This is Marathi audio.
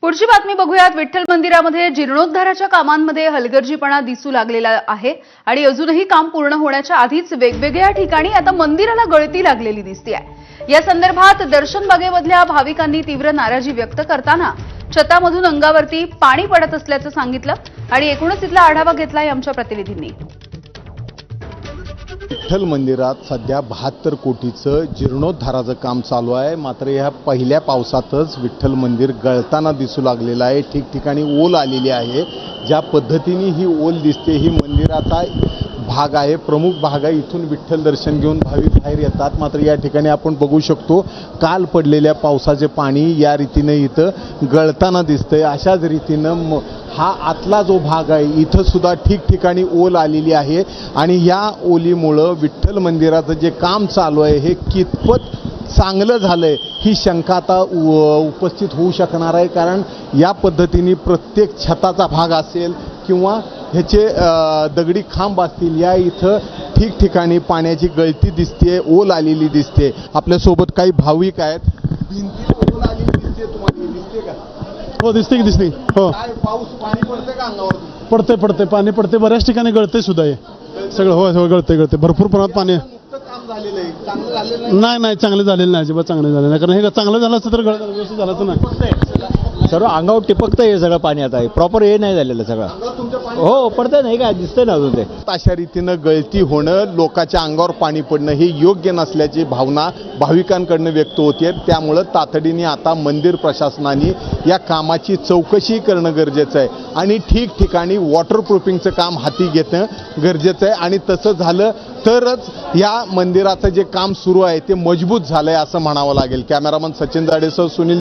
पुढची बातमी बघूयात। विठ्ठल मंदिरामध्ये जीर्णोद्धाराच्या कामांमध्ये हलगर्जीपणा दिसू लागलेला आहे आणि अजूनही काम पूर्ण होण्याच्या आधीच वेगवेगळ्या ठिकाणी आता मंदिराला गळती लागलेली दिसते आहे। या संदर्भात दर्शन बागेमधल्या भाविकांनी तीव्र नाराजी व्यक्त करताना छतामधून अंगावरती पाणी पडत असल्याचं सांगितलं आणि एकूणच इथला आढावा घेतलाय आमच्या प्रतिनिधींनी। विठ्ठल मंदिरात सध्या 72 कोटीचं जीर्णोद्धाराचं काम चालू आहे। मात्र या पहिल्या पावसातच विठ्ठल मंदिर गळताना दिसू लागलेलं आहे। ठिकठिकाणी ओल आलेली आहे। ज्या पद्धतीने ही ओल दिसते ही मंदिराचा भाग आहे, प्रमुख भाग आहे। इथून विठ्ठल दर्शन घेऊन भाविक बाहेर येतात। मात्र या ठिकाणी आपण बघू शकतो काल पडलेल्या पावसाचे पाणी या रीतीने इथं गळताना दिसतंय। अशाच रीतीनं हा आतला जो भाग आहे इथं सुद्धा ठिकठिकाणी ओल आलेली आहे आणि या ओलीमुळं विठ्ठल मंदिराचं जे काम चालू आहे हे कितपत चांगलं झालंय ही शंका आता उपस्थित होऊ शकणार आहे। कारण या पद्धतीने प्रत्येक छताचा भाग असेल किंवा ह्याचे दगडी खांब असतील या इथं ठिकठिकाणी पाण्याची गळती दिसते, ओल आलेली दिसते। आपल्यासोबत काही भाविक आहेत। भिंतीत ओल आलेली दिसते, तुम्हाला दिसते का? हो दिसते की दिसते। हो काय पाऊस पाणी पडते का अंगावर? पडते पाणी पडते, बऱ्याच ठिकाणी गळते सुद्धा हे सगळं। हो गळते भरपूर प्रमाणात पाणी। काम झालेलं आहे, चांगलं झालेलं नाही चांगले झालेलं नाही, अजिबात चांगले झाले नाही। कारण हे चांगलं झालं असतं तर व्यवस्थित झालं तर नाही। सर्व अंगावर टिपकतं हे सगळं पाणी। आता प्रॉपर हे नाही झालेलं सगळं। हो पडतंय नाही काय दिसतंय ना अजून ते। अशा रीतीनं गळती होणं, लोकांच्या अंगावर पाणी पडणं हे योग्य नसल्याची भावना भाविकांकडनं व्यक्त होते। त्यामुळं तातडीने आता मंदिर प्रशासनाने या कामाची चौकशी करणं गरजेचं आहे आणि ठिकठिकाणी वॉटरप्रूफिंगचं काम हाती घेणं गरजेचं आहे आणि तसं झालं तरच या मंदिराचं जे काम सुरू आहे ते मजबूत झालंय असं म्हणावं लागेल। कॅमेरामन सचिन जाडेसह सुनील